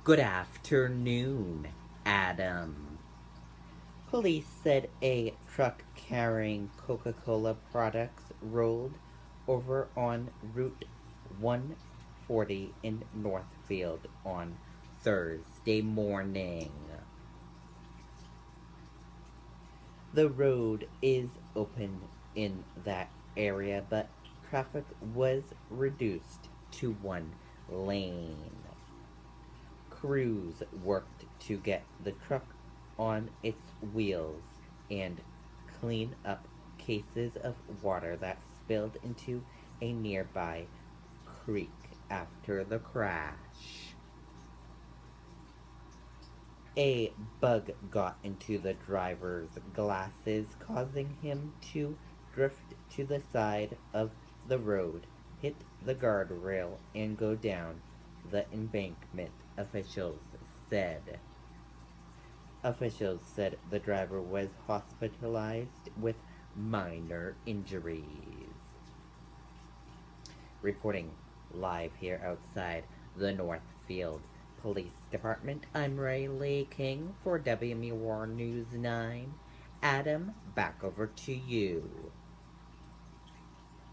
Good afternoon, Adam. Police said a truck carrying Coca Cola products rolled over on Route 140 in Northfield on Thursday morning. The road is open in that area, but traffic was reduced to one lane. Crews worked to get the truck on its wheels and clean up cases of water that spilled into a nearby creek after the crash. A bug got into the driver's glasses, causing him to drift to the side of the road, hit the guardrail, and go down the embankment, said. Officials said the driver was hospitalized with minor injuries. Reporting live here outside the Northfield Police Department, I'm Ray King for WMUR News 9. Adam, back over to you.